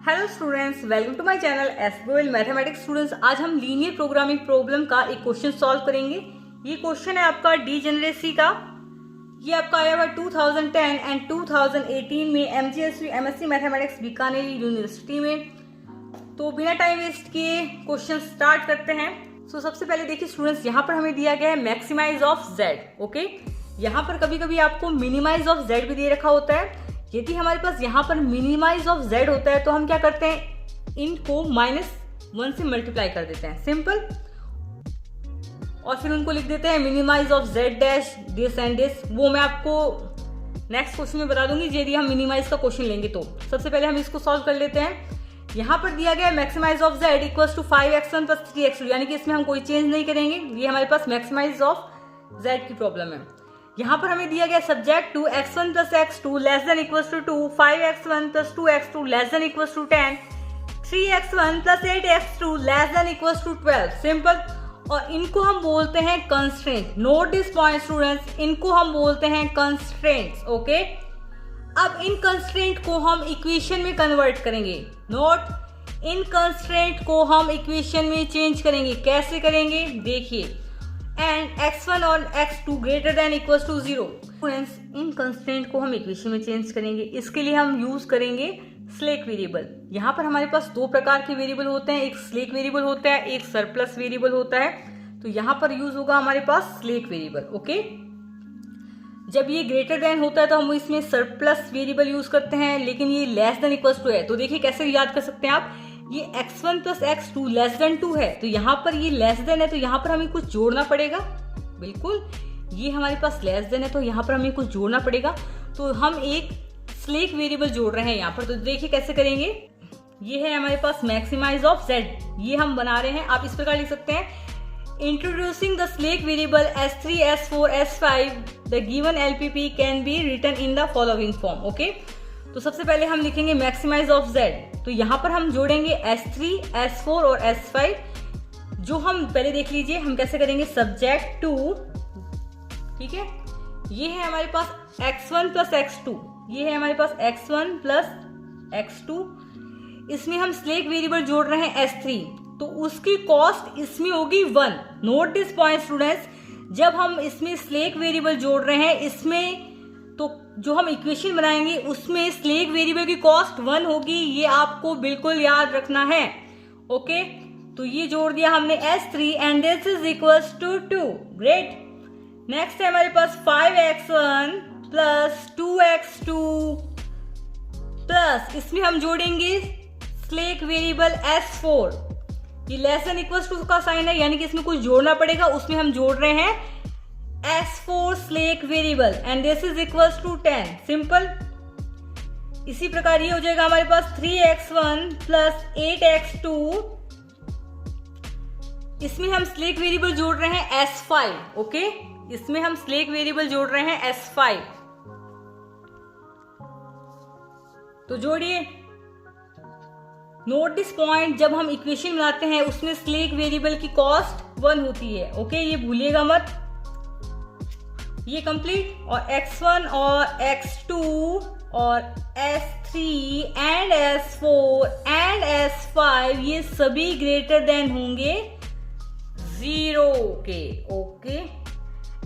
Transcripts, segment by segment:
Hello students, welcome to my channel S Goyal mathematics. Students, आज हम linear programming problem का एक क्वेश्चन सॉल्व करेंगे। ये क्वेश्चन है आपका डीजेनरेसी का। ये आपका आया हुआ 2010 एंड 2018 में एमएससी मैथमेटिक्स बीकानेर यूनिवर्सिटी में। तो बिना टाइम वेस्ट किए क्वेश्चन स्टार्ट करते हैं। सबसे पहले देखिए स्टूडेंट्स, यहाँ पर हमें दिया गया है मैक्सिमाइज ऑफ जेड। ओके, यहाँ पर कभी कभी आपको मिनिमाइज ऑफ जेड भी दे रखा होता है। यदि हमारे पास यहाँ पर मिनिमाइज ऑफ जेड होता है तो हम क्या करते हैं, इनको -1 से मल्टीप्लाई कर देते हैं, सिंपल। और फिर उनको लिख देते हैं minimise of Z dash this and this. वो मैं आपको नेक्स्ट क्वेश्चन में बता दूंगी यदि हम मिनिमाइज का क्वेश्चन लेंगे तो। सबसे पहले हम इसको सॉल्व कर लेते हैं। यहाँ पर दिया गया है maximise of Z equals to 5x1 + 3x2, यानी कि इसमें हम कोई चेंज नहीं करेंगे। ये हमारे पास मैक्सिमाइज ऑफ जेड की प्रॉब्लम है। यहाँ पर हमें दिया गया subject to x1 + x2 less than equals to 2, 5x1 + 2x2 less than equals to 10, 3x1 + 8x2 less than equals to 12, simple. और इनको हम बोलते हैं constraint. Note this point students, इनको हम बोलते हैं कंस्ट्रेंट्स। ओके, अब इन कंस्ट्रेंट को हम इक्वेशन में कन्वर्ट करेंगे। नोट, इन कंस्ट्रेंट को हम इक्वेशन में चेंज करेंगे। कैसे करेंगे देखिए, एंड x1 और x2 greater than equals to 0। Students, इन कंस्ट्रेंट को हम इक्वेशन में चेंज करेंगे। इसके लिए हम यूज करेंगे स्लैक वेरिएबल। यहाँ पर हमारे पास दो प्रकार के वेरिएबल होते हैं, एक स्लैक वेरिएबल होता है, एक सरप्लस वेरिएबल होता है। तो यहाँ पर यूज होगा हमारे पास स्लैक वेरिएबल। ओके, जब ये ग्रेटर देन होता है तो हम इसमें सरप्लस वेरिएबल यूज करते हैं, लेकिन ये लेस देन इक्वल्स टू है। तो देखिए कैसे याद कर सकते हैं आप, ये x1 + x2 लेस देन 2 है, तो यहाँ पर ये लेस देन है तो यहाँ पर हमें कुछ जोड़ना पड़ेगा। बिल्कुल, ये हमारे पास लेस देन है तो यहाँ पर हमें कुछ जोड़ना पड़ेगा। तो हम एक स्लैक वेरिएबल जोड़ रहे हैं यहाँ पर। तो देखिए कैसे करेंगे। ये है हमारे पास मैक्सिमाइज ऑफ जेड, ये हम बना रहे हैं। आप इस प्रकार लिख सकते हैं, introducing the slack variable s3 s4 s5 the given LPP can be written in the following form. Okay, तो सबसे पहले हम लिखेंगे मैक्सिमाइज ऑफ जेड। तो यहाँ पर हम जोड़ेंगे s3 s4 और s5। जो हम पहले देख लीजिए हम कैसे करेंगे, सब्जेक्ट टू, ठीक है, ये है हमारे पास x1 + x2, ये है हमारे पास x1 + x2। इसमें हम स्लैक वेरिएबल जोड़ रहे हैं s3, तो उसकी कॉस्ट इसमें होगी 1। नोट दिस पॉइंट स्टूडेंट्स, जब हम इसमें स्लैक वेरिएबल जोड़ रहे हैं इसमें, तो जो हम इक्वेशन बनाएंगे उसमें स्लैक वेरिएबल की कॉस्ट 1 होगी। ये आपको बिल्कुल याद रखना है। ओके, तो ये जोड़ दिया हमने s3 and this is equals to 2। Great. Next है हमारे पास 5x1 + 2x2 प्लस, इसमें हम जोड़ेंगे स्लैक वेरिएबल s4। ये लेस देन इक्वल्स टू का साइन है, यानी कि इसमें कुछ जोड़ना पड़ेगा। उसमें हम जोड़ रहे हैं s4 slack variable and this is equals to 10, simple. इसी प्रकार ये हो जाएगा हमारे पास 3x1 + 8x2। इसमें हम स्लैक वेरिएबल जोड़ रहे हैं s5। ओके, इसमें हम स्लैक वेरिएबल जोड़ रहे हैं s5। तो जोड़िए। नोट दिस पॉइंट, जब हम इक्वेशन बनाते हैं उसमें स्लैक वेरिएबल की कॉस्ट 1 होती है। ओके, ये भूलिएगा मत। ये कंप्लीट। और x1 और x2 और s3 and s4 and s5 ये सभी ग्रेटर देन होंगे 0 के। Okay,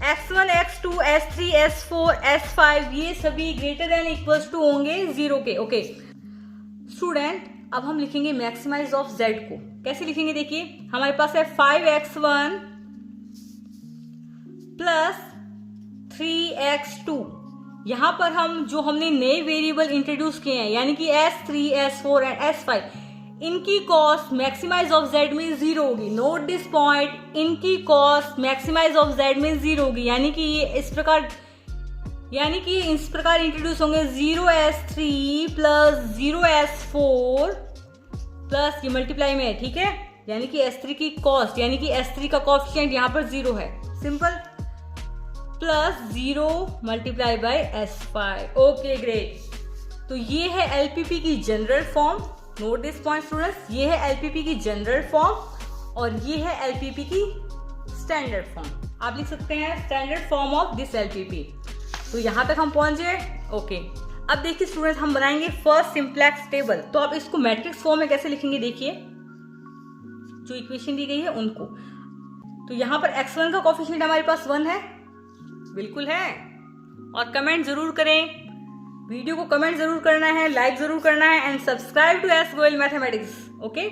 x1 x2 s3 s4 s5 ये सभी ग्रेटर देन इक्वल्स टू होंगे 0 के। ओके स्टूडेंट, अब हम लिखेंगे मैक्सिमाइज ऑफ z को। कैसे लिखेंगे देखिए, हमारे पास है 5x1 + 3x2। यहां पर हम जो हमने नए वेरिएबल इंट्रोड्यूस किए हैं, यानी कि s3 s4 एंड s5, इनकी कॉस्ट मैक्सिमाइज ऑफ z में 0 होगी। नोट दिस पॉइंट, इनकी कॉस्ट मैक्सिमाइज ऑफ z में 0 होगी, यानी कि ये इस प्रकार इंट्रोड्यूस होंगे 0s3 + 0s4 प्लस ये मल्टीप्लाई में है, ठीक है, यानी कि s3 की कॉस्ट, यानी कि s3 का कोएफिशिएंट यहाँ पर 0 है, simple, plus 0 × s5। Okay great. तो ये है LPP की general form. Note this point students, ये है LPP की जनरल फॉर्म और ये है LPP की स्टैंडर्ड फॉर्म। आप लिख सकते हैं standard form of this LPP। तो यहां तक हम पहुंचे। ओके, अब देखिए स्टूडेंट्स, हम बनाएंगे फर्स्ट सिंप्लेक्स टेबल। तो आप इसको मैट्रिक्स फॉर्म में कैसे लिखेंगे, देखिए जो इक्वेशन दी गई है उनको। तो यहाँ पर x1 का कोफिशिएंट हमारे पास 1 है, बिल्कुल है। और कमेंट जरूर करें, वीडियो को कमेंट जरूर करना है, लाइक जरूर करना है and subscribe to S Goyal mathematics. Okay,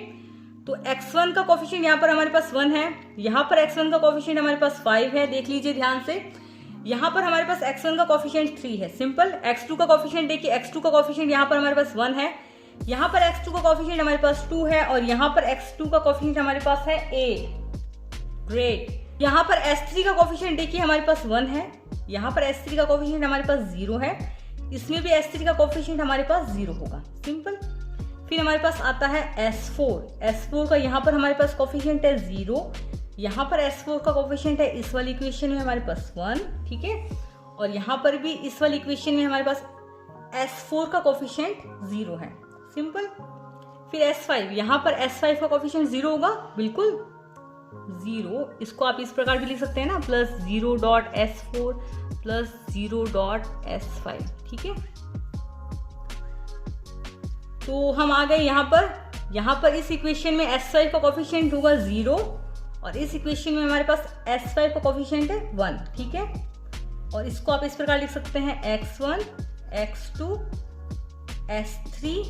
तो x1 का कोफिशिएंट यहाँ पर हमारे पास 1 है, यहाँ पर x1 का कोफिशिएंट हमारे पास 5 है, देख लीजिए ध्यान से। यहाँ पर हमारे पास x1 का कोफिशिएंट 3 है, सिंपल। x2 का कोफिशिएंट देखिए, x2 का कोफिशिएंट यहाँ पर हमारे पास 1 है, यहाँ पर x2 का कोफिशिएंट हमारे पास 2 है और यहाँ पर x2 का कोफिशिएंट हमारे पास है 8। ग्रेट। यहाँ पर s3 का कोफिशिएंट देखिए हमारे पास 1 है, यहाँ पर s3 का कोफिशिएंट हमारे पास 0 है, इसमें भी s3 का कोफिशिएंट हमारे पास 0 होगा, सिंपल। फिर हमारे पास आता है s4 का यहाँ पर हमारे पास कोफिशिएंट है 0, यहाँ पर s4 का कोफिशिएंट है इस वाली इक्वेशन में हमारे पास 1, ठीक है। और यहाँ पर भी इस वाली इक्वेशन में हमारे पास s4 का कोफिशिएंट 0 है, सिंपल। फिर s5, यहाँ पर s5 का कोफिशिएंट 0 होगा, बिल्कुल 0। इसको आप इस प्रकार भी लिख सकते हैं ना, +0.s4 +0.s5, ठीक है। तो हम आ गए यहाँ पर इस इक्वेशन में s5 का कोफिशिएंट होगा 0 और इस इक्वेशन में हमारे पास s5 का कोफिशिएंट है 1, ठीक है। और इसको आप इस प्रकार लिख सकते हैं x1 x2 s3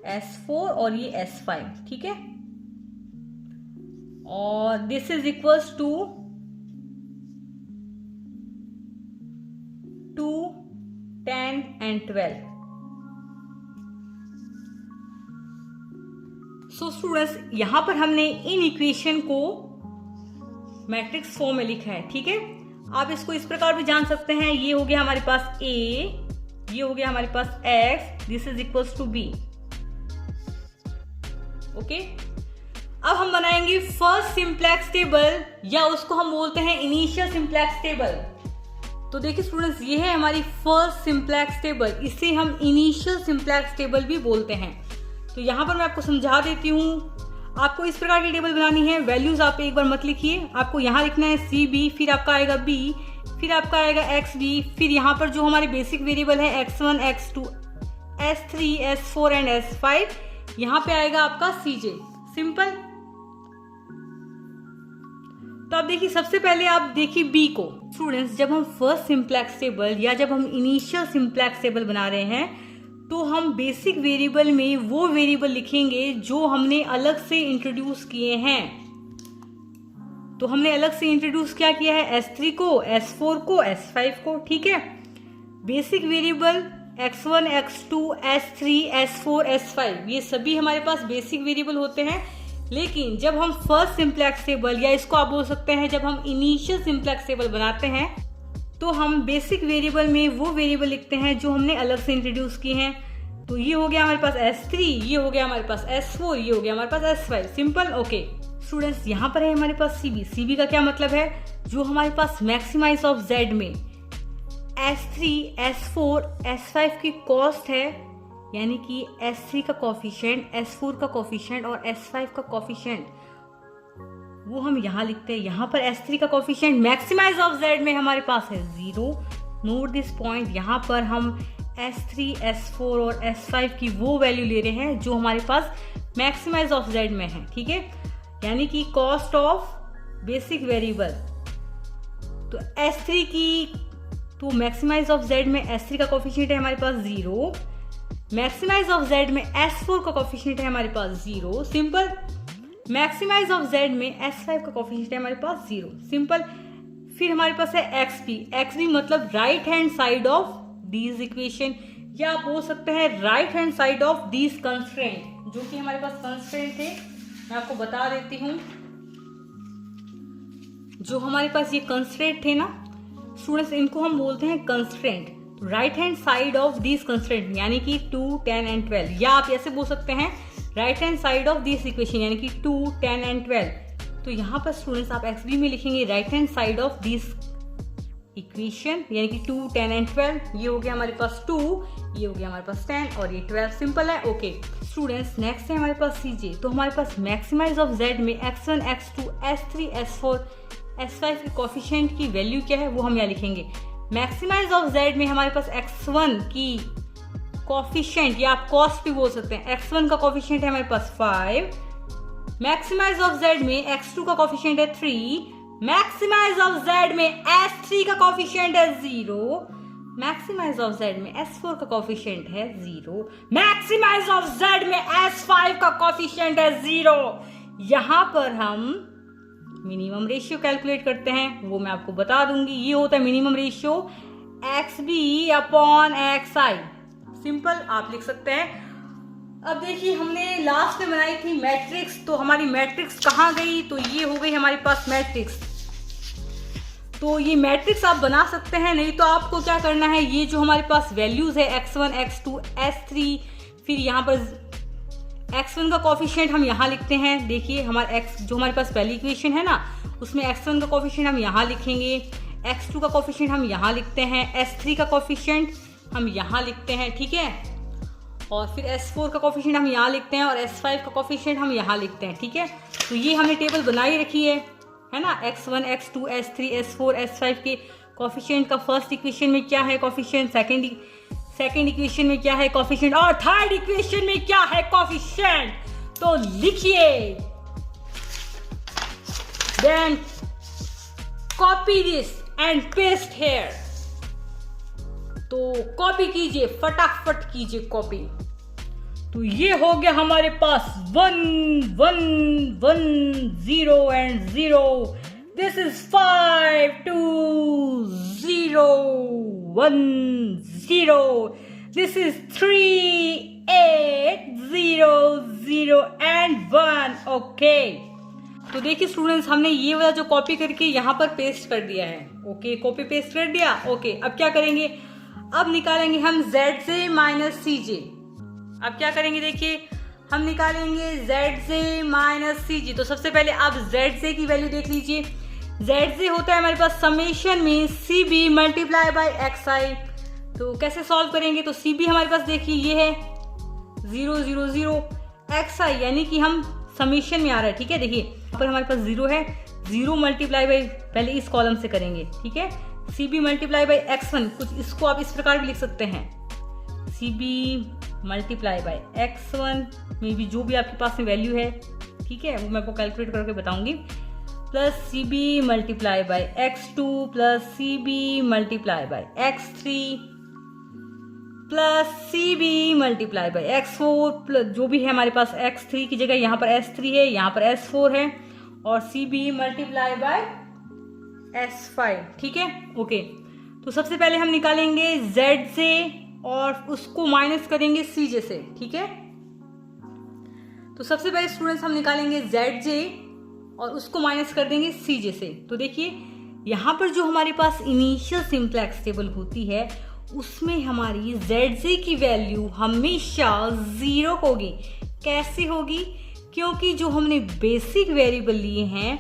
s4 और ये s5, ठीक है। और this is equals to 2, 10 and 12। So students, यहां पर हमने इन इक्वेशन को मैट्रिक्स फॉर्म में लिखा है, ठीक है। आप इसको इस प्रकार भी जान सकते हैं, ये हो गया हमारे पास a, ये हो गया हमारे पास x, this is equals to b। Okay, अब हम बनाएंगे फर्स्ट सिंप्लेक्स टेबल, या उसको हम बोलते हैं इनिशियल सिंप्लेक्स टेबल। तो देखिए स्टूडेंट्स, ये है हमारी फर्स्ट सिंप्लेक्स टेबल, इसे हम इनिशियल सिंप्लेक्स टेबल भी बोलते हैं। तो यहाँ पर मैं आपको समझा देती हूँ। आपको इस प्रकार की टेबल बनानी है, वैल्यूज आप एक बार मत लिखिए, आपको यहाँ लिखना है CB, फिर आपका आएगा B, फिर आपका आएगा XB, फिर यहाँ पर जो हमारे बेसिक वेरिएबल है x1 x2 s3 s4 and s5, यहाँ पे आएगा आपका CJ, सिंपल। तो अब देखिए, सबसे पहले आप देखिए B को। स्टूडेंट्स, जब हम फर्स्ट सिंप्लेक्स टेबल या जब हम इनिशियल सिंप्लेक्स टेबल बना रहे हैं, तो हम बेसिक वेरिएबल में वो वेरिएबल लिखेंगे जो हमने अलग से इंट्रोड्यूस किए हैं। तो हमने अलग से इंट्रोड्यूस क्या किया है, s3 को, s4 को, s5 को, ठीक है। Basic variable x1 x2 s3 s4 s5, ये सभी हमारे पास बेसिक वेरिएबल होते हैं। लेकिन जब हम फर्स्ट सिंप्लेक्स टेबल, या इसको आप बोल सकते हैं जब हम इनिशियल सिंप्लेक्स टेबल बनाते हैं, तो हम बेसिक वेरिएबल में वो वेरिएबल लिखते हैं जो हमने अलग से इंट्रोड्यूस किए हैं। तो ये हो गया हमारे पास s3, ये हो गया हमारे पास s4, ये हो गया हमारे पास s5, सिंपल। ओके स्टूडेंट्स, यहाँ पर है हमारे पास CB का क्या मतलब है, जो हमारे पास मैक्सिमाइज ऑफ z में s3 s4 s5 की कॉस्ट है, यानी कि s3 का कोफिशिएंट, s4 का कोफिशिएंट और s5 का कोफिशिएंट, वो हम यहाँ लिखते हैं। यहाँ पर s3 का कोफिशिएंट मैक्सिमाइज ऑफ z में हमारे पास है 0। नोट दिस पॉइंट, यहाँ पर हम s3 s4 और s5 की वो वैल्यू ले रहे हैं जो हमारे पास मैक्सिमाइज ऑफ z में है, ठीक है, यानी कि कॉस्ट ऑफ बेसिक वेरिएबल। तो s3 की, तो मैक्सिमाइज ऑफ z में s3 का कोफिशिएंट है हमारे पास 0, मैक्सिमाइज ऑफ z में s4 का कोफिशिएंट है हमारे पास 0, सिंपल। मैक्सिमाइज ऑफ z में s5 का कोफिशिएंट है हमारे पास 0, सिंपल। फिर हमारे पास है xb मतलब right hand side of these equation, या आप बोल सकते हैं right hand side of these constraint, जो कि हमारे पास कंस्ट्रेंट थे, मैं आपको बता देती हूँ। जो हमारे पास ये कंस्ट्रेंट थे ना स्टूडेंट्स, इनको हम बोलते हैं constraint. Right hand side of these constraint यानी कि 2, 10 एंड 12, या आप ऐसे बोल सकते हैं right hand side of this equation यानी कि 2, 10 एंड 12। तो यहाँ पर स्टूडेंट्स आप XB में लिखेंगे right hand side of this equation यानी कि 2, 10 एंड 12। ये हो गया हमारे पास 2, ये हो गया हमारे पास 10 और ये 12, सिंपल है। ओके स्टूडेंट्स, नेक्स्ट है हमारे पास CJ। तो हमारे पास मैक्सिमाइज ऑफ Z में x1 x2 s3 s4 s5 के कोफिशिएंट की वैल्यू क्या है वो हम यहाँ लिखेंगे। मैक्सिमाइज ऑफ z में हमारे पास x1 की कॉफिशिएंट या आप कॉस्ट भी बोल सकते हैं, x1 का कॉफिशिएंट है हमारे पास 5। मैक्सिमाइज ऑफ z में x2 का कॉफिशिएंट है 3। मैक्सिमाइज ऑफ z में s3 का कॉफिशिएंट है 0। मैक्सिमाइज ऑफ z में s4 का कॉफिशिएंट है 0। मैक्सिमाइज ऑफ z में s5 का कॉफिशिएंट है 0। यहां पर हम मिनिमम रेशियो कैलकुलेट करते हैं, वो मैं आपको बता दूंगी। ये होता है minimum ratio xb upon xi। Simple आप लिख सकते हैं। अब देखिए हमने लास्ट में बनाई थी मैट्रिक्स, तो हमारी मैट्रिक्स कहाँ गई, तो ये हो गई हमारे पास मैट्रिक्स। तो ये मैट्रिक्स आप बना सकते हैं, नहीं तो आपको क्या करना है, ये जो हमारे पास वैल्यूज है x1 x2 s3, फिर यहाँ पर x1 का कॉफिशिएंट हम यहाँ लिखते हैं। देखिए हमारा x जो हमारे पास पहली इक्वेशन है ना, उसमें x1 का कॉफिशिएंट हम यहाँ लिखेंगे, x2 का कॉफिशिएंट हम यहाँ लिखते हैं, s3 का कॉफिशिएंट हम यहाँ लिखते हैं, ठीक है। और फिर s4 का कॉफिशिएंट हम यहाँ लिखते हैं और s5 का कॉफिशिएंट हम यहाँ लिखते हैं, ठीक है। तो ये हमने टेबल बनाई रखी है ना। x1 x2 s3 s4 s5 के कॉफिशिएंट का फर्स्ट इक्वेशन में क्या है कॉफिशिएंट, सेकेंड इक्वेशन में क्या है कॉफिशिएंट, और थर्ड इक्वेशन में क्या है कॉफिशिएंट। तो लिखिए, then copy this and paste here. तो कॉपी कीजिए, फटाफट कीजिए कॉपी। तो ये हो गया हमारे पास 1 1 1 0 and 0। This is 5 2 0 1 0। This is 3 8 0 0 and 1। Okay, तो देखिए स्टूडेंट्स, हमने ये वाला जो कॉपी करके यहाँ पर पेस्ट कर दिया है। ओके, कॉपी पेस्ट कर दिया। ओके, अब क्या करेंगे, अब निकालेंगे हम zj माइनस cj। अब क्या करेंगे, देखिए हम निकालेंगे zj माइनस cj। तो सबसे पहले आप zj की वैल्यू देख लीजिए। zj होता है हमारे पास समेशन में cb मल्टीप्लाई बाय xi। तो कैसे सॉल्व करेंगे, तो cb हमारे पास देखिए ये है 0 0 0, xi यानी कि हम समेशन में आ रहा है, ठीक है। देखिए यहाँ पर हमारे पास 0 है, 0 मल्टीप्लाई बाय, पहले इस कॉलम से करेंगे, ठीक है। cb मल्टीप्लाई बाई x1, कुछ इसको आप इस प्रकार भी लिख सकते हैं, cb मल्टीप्लाई बाई x1 में भी जो भी आपके पास में वैल्यू है, ठीक है, वो मैं आपको कैलकुलेट करके बताऊंगी, plus cb multiply by x2 plus cb multiply by x3 plus cb multiply by x4 plus जो भी है हमारे पास x3 की जगह यहाँ पर s3 है, यहाँ पर s4 है, और cb मल्टीप्लाई बाई s5, ठीक है। ओके, तो सबसे पहले हम निकालेंगे zj और उसको माइनस करेंगे cj से, ठीक है। तो सबसे पहले स्टूडेंट्स हम निकालेंगे zj और उसको माइनस कर देंगे cj से। तो देखिए यहाँ पर जो हमारे पास इनिशियल सिंप्लेक्स टेबल होती है उसमें हमारी zj की वैल्यू हमेशा 0 होगी। कैसे होगी, क्योंकि जो हमने बेसिक वेरिएबल लिए हैं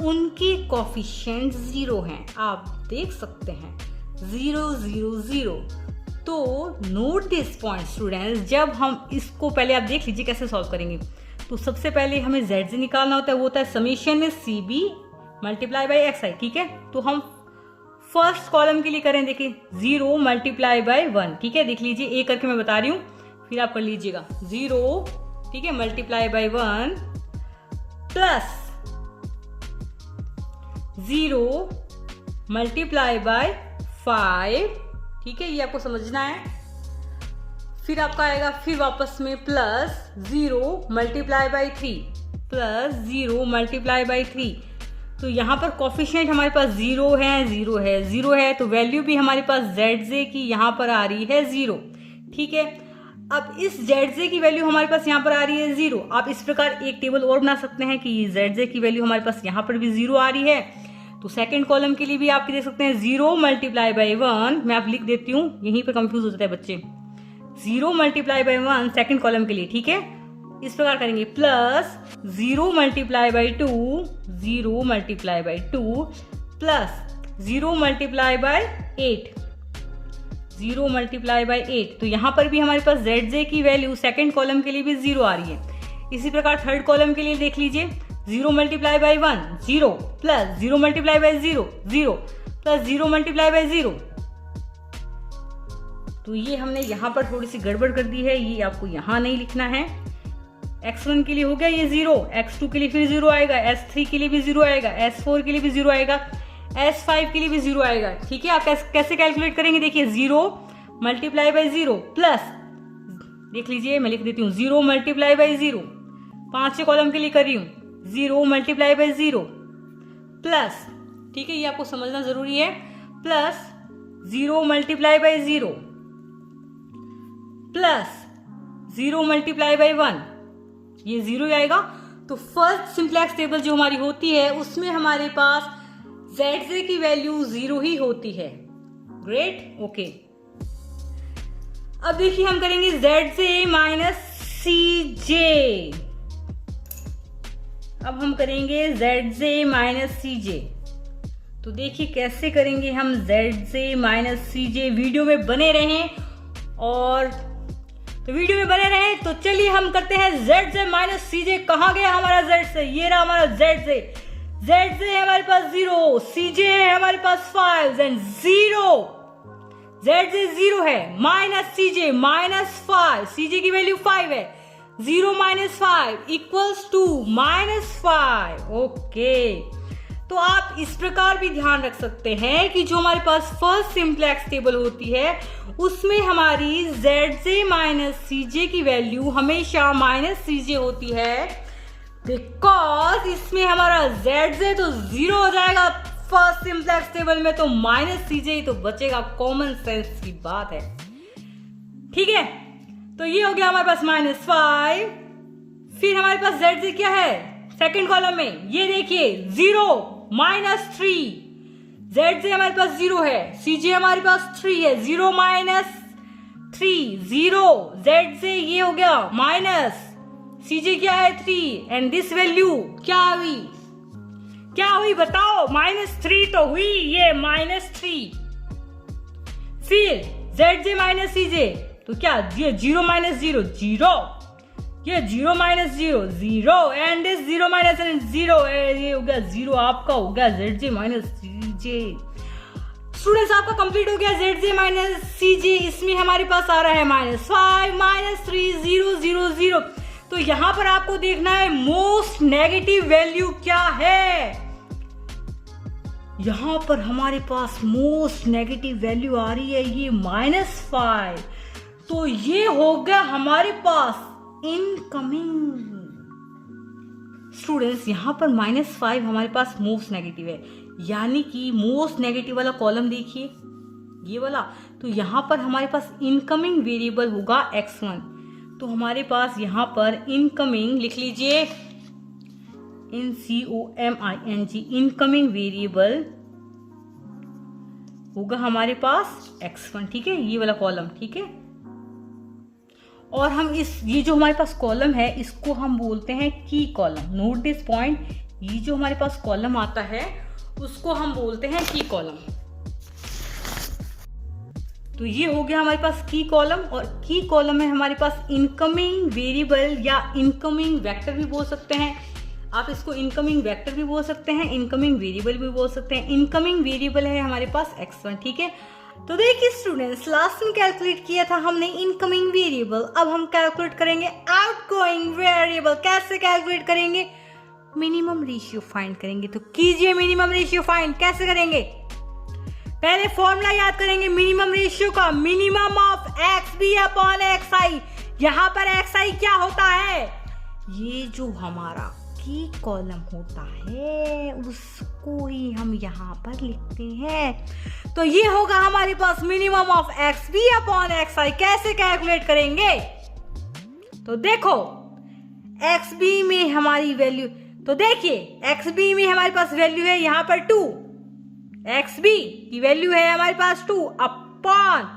उनके कॉफिशिएंट 0 हैं, आप देख सकते हैं 0 0 0। तो नोट दिस पॉइंट स्टूडेंट्स, जब हम इसको पहले आप देख लीजिए कैसे सॉल्व करेंगे। तो सबसे पहले हमें zj निकालना होता है, वो होता है समेशन में cb मल्टीप्लाई बाई xi, ठीक है। तो हम फर्स्ट कॉलम के लिए करें, देखिए 0 मल्टीप्लाई बाई 1, ठीक है। देख लीजिए, एक करके मैं बता रही हूँ, फिर आप कर लीजिएगा। 0, ठीक है, multiply by 1 plus 0 multiply by 5, ठीक है, ये आपको समझना है। फिर आपका आएगा फिर वापस में plus 0 multiply by 3 plus 0 multiply by 3। तो यहाँ पर कॉफिशिएंट हमारे पास 0 है 0 है 0 है, तो वैल्यू भी हमारे पास zj की यहाँ पर आ रही है 0, ठीक है। अब इस zj की वैल्यू हमारे पास यहाँ पर आ रही है 0। आप इस प्रकार एक टेबल और बना सकते हैं कि zj की वैल्यू हमारे पास यहाँ पर भी 0 आ रही है। तो सेकंड कॉलम के लिए भी आप देख सकते हैं 0 मल्टीप्लाई बाई 1, मैं आप लिख देती हूँ, यहीं पर कंफ्यूज हो जाता है बच्चे। 0 मल्टीप्लाई बाई 1 सेकंड कॉलम के लिए, ठीक है, इस प्रकार करेंगे। Plus 0 multiply by 2, 0 multiply by 2 plus 0 multiply by 8, 0 multiply by 8। तो यहाँ पर भी हमारे पास zj की वैल्यू सेकंड कॉलम के लिए भी 0 आ रही है। इसी प्रकार थर्ड कॉलम के लिए देख लीजिए, 0 multiply by 1 0 plus 0 multiply by 0 0 plus 0 multiply by 0 तो ये हमने यहाँ पर थोड़ी सी गड़बड़ कर दी है, ये आपको यहाँ नहीं लिखना है। x1 के लिए हो गया ये 0, x2 के लिए फिर 0 आएगा, s3 के लिए भी 0 आएगा, s4 के लिए भी 0 आएगा, s5 के लिए भी 0 आएगा। ठीक है, आप कैसे कैलकुलेट करेंगे? देखिए 0 मल्टीप्लाई बाई 0 प्लस, देख लीजिए मैं लिख देती हूँ 0 मल्टीप्लाई बाई 0, 5वें कॉलम के लिए कर रही हूँ 0 मल्टीप्लाई बाई 0 प्लस, ठीक है ये आपको समझना जरूरी है, plus 0 multiply by 0 plus 0 multiply by 1, ये 0 आएगा। तो फर्स्ट सिंप्लेक्स टेबल जो हमारी होती है उसमें हमारे पास ZJ की वैल्यू 0 ही होती है। Great, okay. अब देखिए हम करेंगे ZJ माइनस CJ। अब हम करेंगे ZJ माइनस CJ। तो देखिए कैसे करेंगे हम ZJ माइनस CJ। वीडियो में बने रहें, और तो वीडियो में बने रहें। तो चलिए हम करते हैं ZJ माइनस CJ। कहाँ गया हमारा ZJ? ये रहा हमारा ZJ। ZJ है हमारे पास 0, CJ है हमारे पास 5 एंड 0। ZJ 0 है, माइनस CJ माइनस 5, CJ की वैल्यू 5 है, 0 minus 5 equals to minus 5। Okay, तो आप इस प्रकार भी ध्यान रख सकते हैं कि जो हमारे पास फर्स्ट सिंप्लेक्स टेबल होती है उसमें हमारी ZJ माइनस CJ की वैल्यू हमेशा माइनस CJ होती है, बिकॉज इसमें हमारा ZJ तो 0 हो जाएगा फर्स्ट सिंप्लेक्स टेबल में, तो माइनस CJ ही तो बचेगा। कॉमन सेंस की बात है। ठीक है, तो ये हो गया हमारे पास -5। फिर हमारे पास ZJ क्या है सेकंड कॉलम में? ये देखिए 0 -3। ZJ हमारे पास 0 है, CJ हमारे पास 3 है, 0 -3 0। ZJ ये हो गया माइनस, CJ क्या है 3 एंड दिस वैल्यू क्या हुई? क्या हुई बताओ? -3 तो हुई, ये -3। फिर ZJ माइनस CJ तो क्या? ये 0 -0 0, ये 0 -0 0 एंड दिस 0 -0, ये हो गया 0। आपका हो गया ZJ माइनस CJ। स्टूडेंट्स आपका कंप्लीट हो गया ZJ माइनस CJ। इसमें हमारे पास आ रहा है -5 -3 0 0 0। तो यहां पर आपको देखना है मोस्ट नेगेटिव वैल्यू क्या है। यहां पर हमारे पास मोस्ट नेगेटिव वैल्यू आ रही है ये -5। तो ये हो गया हमारे पास इनकमिंग। स्टूडेंट्स यहां पर -5 हमारे पास मोस्ट नेगेटिव है, यानी कि मोस्ट नेगेटिव वाला कॉलम देखिए ये वाला। तो यहां पर हमारे पास इनकमिंग वेरिएबल होगा x1। तो हमारे पास यहां पर इनकमिंग लिख लीजिए INCOMING, इनकमिंग वेरिएबल होगा हमारे पास x1। ठीक है, ये वाला कॉलम। ठीक है, और हम ये जो हमारे पास कॉलम है इसको हम बोलते हैं की कॉलम। नोट दिस पॉइंट, ये जो हमारे पास कॉलम आता है उसको हम बोलते हैं की कॉलम। तो ये हो गया हमारे पास की कॉलम, और की कॉलम में हमारे पास इनकमिंग वेरिएबल या इनकमिंग वेक्टर भी बोल सकते हैं। आप इसको इनकमिंग वेक्टर भी बोल सकते हैं, इनकमिंग वेरिएबल भी बोल सकते हैं। इनकमिंग वेरिएबल है हमारे पास x1। ठीक है, तो देखिए स्टूडेंट्स लास्ट में कैलकुलेट किया था हमने इनकमिंग वेरिएबल, अब हम कैलकुलेट करेंगे आउटगोइंग वेरिएबल। कैसे कैलकुलेट करेंगे? मिनिमम रेशियो फाइंड करेंगे। तो कीजिए मिनिमम रेशियो फाइंड। कैसे करेंगे? पहले फॉर्मूला याद करेंगे मिनिमम रेशियो का, minimum of XB upon XI। यहां पर XI क्या होता है? ये जो हमारा की कॉलम होता है उसको ही हम यहाँ पर लिखते हैं। तो ये होगा हमारे पास minimum of XB upon XI। कैसे कैलकुलेट करेंगे? तो देखो XB में हमारी वैल्यू, तो देखिए XB में हमारे पास वैल्यू है यहाँ पर 2, XB की वैल्यू है हमारे पास 2 अपॉन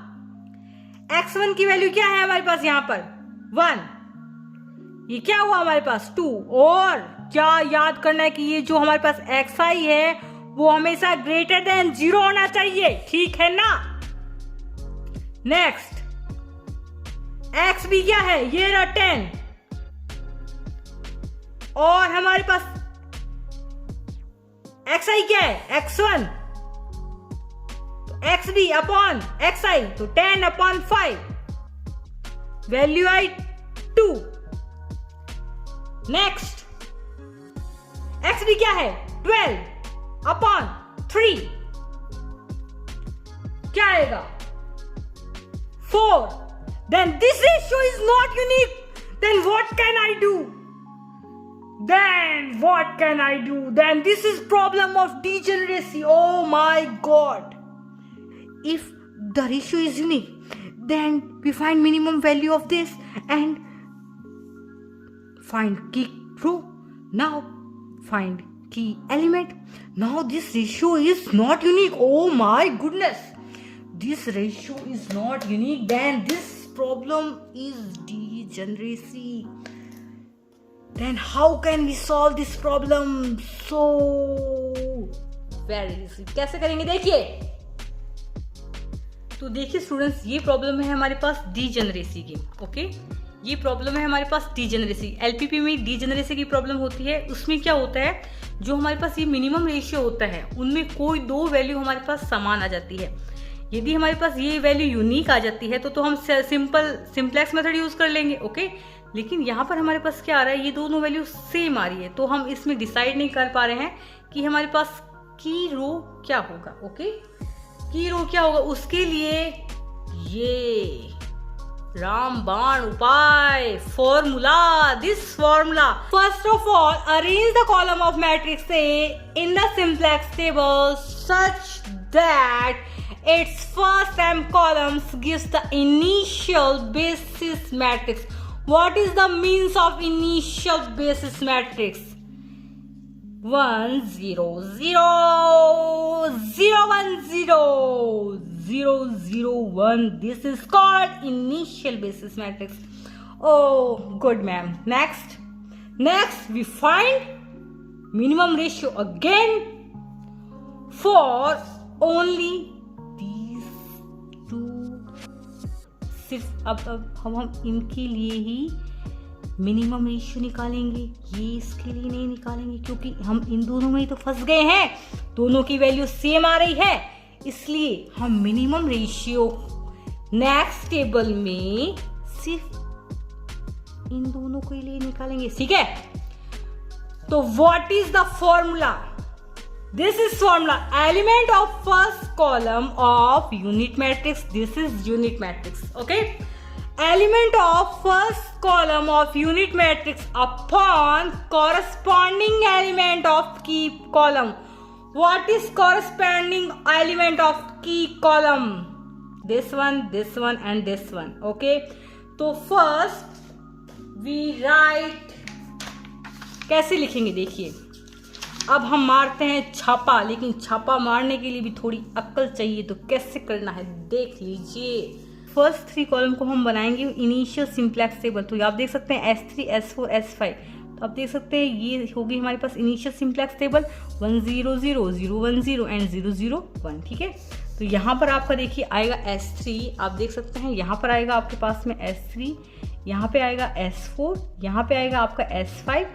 X1 की वैल्यू क्या है हमारे पास यहाँ पर 1। ये क्या हुआ हमारे पास 2। और क्या याद करना है कि ये जो हमारे पास XI है वो हमेशा ग्रेटर देन 0 होना चाहिए। ठीक है ना? नेक्स्ट XB क्या है? ये रहा 10, और हमारे पास XI क्या है? X1। तो XD अपॉन XI, तो 10 अपॉन 5, वैल्यू आई 2। नेक्स्ट XD क्या है? 12 अपॉन 3, क्या आएगा? 4। Then this ratio is not unique. Then what can I do? Then this is problem of degeneracy. Oh my God. If the ratio is unique, then we find minimum value of this and find key row. Now find key element. Now this ratio is not unique. Oh my goodness. This ratio is not unique. Then this problem is degeneracy. Then how can we solve this problem? So very easy. कैसे करेंगे देखिए। तो देखिए students, ये problem है हमारे पास degeneracy की। Okay, ये प्रॉब्लम है हमारे पास डीजेनरेसी। एलपीपी में डीजेनरेसी की प्रॉब्लम होती है। उसमें क्या होता है, जो हमारे पास ये मिनिमम रेशियो होता है उनमें कोई दो वैल्यू हमारे पास समान आ जाती है। यदि हमारे पास ये वैल्यू यूनिक आ जाती है तो हम सिंपलेक्स मेथड यूज कर लेंगे। ओके, लेकिन यहाँ पर हमारे पास क्या आ रहा है, ये दोनों वैल्यू सेम आ रही है, तो हम इसमें डिसाइड नहीं कर पा रहे हैं कि हमारे पास की रो क्या होगा। ओके, की रो क्या होगा, उसके लिए ये रामबाण उपाय formula, this formula. First of all arrange the column of matrix A in the simplex table such that its first m columns gives the initial basis matrix. What is the means of initial basis matrix? 1 0 0 0 1 0 0 0 1. This is called initial basis matrix. Oh, good ma'am. Next we find minimum ratio again for only सिर्फ अब हम इनके लिए ही minimum ratio निकालेंगे, ये इसके लिए नहीं निकालेंगे क्योंकि हम इन दोनों में ही तो फंस गए हैं। दोनों की वैल्यू सेम आ रही है, इसलिए हम मिनिमम रेशियो नेक्स्ट टेबल में सिर्फ इन दोनों के लिए निकालेंगे। ठीक है, तो what is the formula? This is formula. Element of first column of unit matrix. This is unit matrix. Okay. Element of first column of unit matrix upon corresponding element of key column. What is corresponding element of key column? This one, and this one. Okay. तो first we write. कैसे लिखेंगे देखिए। अब हम मारते हैं छापा, लेकिन छापा मारने के लिए भी थोड़ी अक्ल चाहिए, तो कैसे करना है देख लीजिए। फर्स्ट 3 कॉलम को हम बनाएंगे इनिशियल सिंपलेक्स टेबल। तो आप देख सकते हैं S3 S4 S5, तो आप देख सकते हैं ये होगी हमारे पास इनिशियल सिंपलेक्स टेबल 1 0 0 0 1 0 एंड 0 0 1। ठीक है, तो यहाँ पर आपका देखिए आएगा S3, आप देख सकते हैं यहाँ पर आएगा आपके पास में S3, यहाँ पे आएगा S4, यहाँ पे आएगा आपका S5,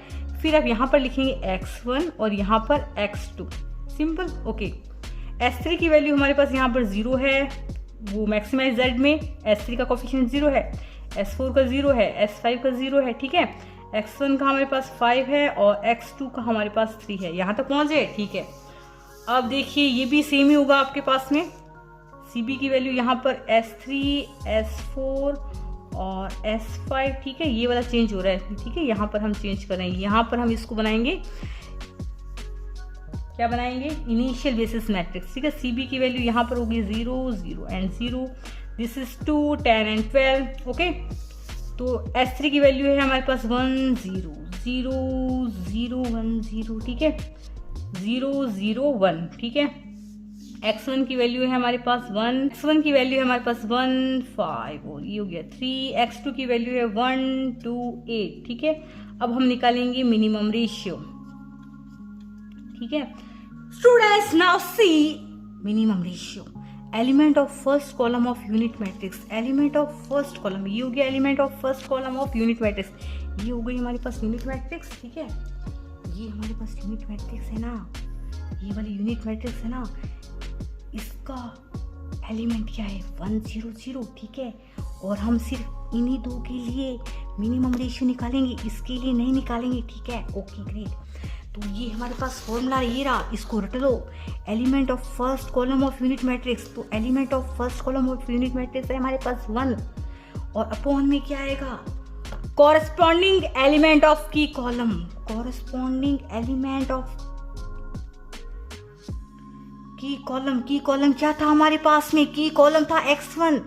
फिर आप यहाँ पर लिखेंगे x1 और यहाँ पर x2। सिंपल। ओके, S3 की वैल्यू हमारे पास यहाँ पर 0 है, वो मैक्सिमाइज z में S3 का कोफिशिएंट 0 है, S4 का 0 है, S5 का 0 है। ठीक है, x1 का हमारे पास 5 है और x2 का हमारे पास 3 है। यहाँ तक पहुँचे? ठीक है, अब देखिए ये भी सेम ही होगा आपके पास में। CB की वैल्यू यहाँ पर S3 S4 और S5। ठीक है, ये वाला चेंज हो रहा है। ठीक है, यहाँ पर हम चेंज करेंगे, यहाँ पर हम इसको बनाएंगे, क्या बनाएंगे, इनिशियल बेसिस मैट्रिक्स। ठीक है, CB की वैल्यू यहाँ पर होगी 0 0 and 0, this is 2 10 and 12। Okay, तो S3 की वैल्यू है हमारे पास 1 0 0 0 1 0। ठीक है, 0 0 1। ठीक है, x1 की वैल्यू है हमारे पास 1, x1 की वैल्यू है हमारे पास 1 5 और ये हो गया 3, x2 की वैल्यू है 1 2 8। ठीक है, अब हम निकालेंगे मिनिमम रेशियो। ठीक है students, now see minimum ratio. Element of first column of unit matrix, element of first column, ये हो गया element of first column of unit matrix, ये हो गई हमारे पास यूनिट मैट्रिक्स। ठीक है, ये हमारे पास यूनिट मैट्रिक्स है ना, ये वाली यूनिट मैट्रिक्स है ना, इसका एलिमेंट क्या है 100, ठीक है। और हम सिर्फ इन्हीं दो के लिए मिनिमम रेशियो निकालेंगे, इसके लिए नहीं निकालेंगे, ठीक है। Okay great. तो ये हमारे पास फॉर्मूला ये रहा, इसको रट लो। Element of first column of unit matrix, तो element of first column of unit matrix है हमारे पास 1 और अपॉन में क्या आएगा corresponding element of key column, corresponding element of key column क्या था हमारे पास में, की कॉलम था x1,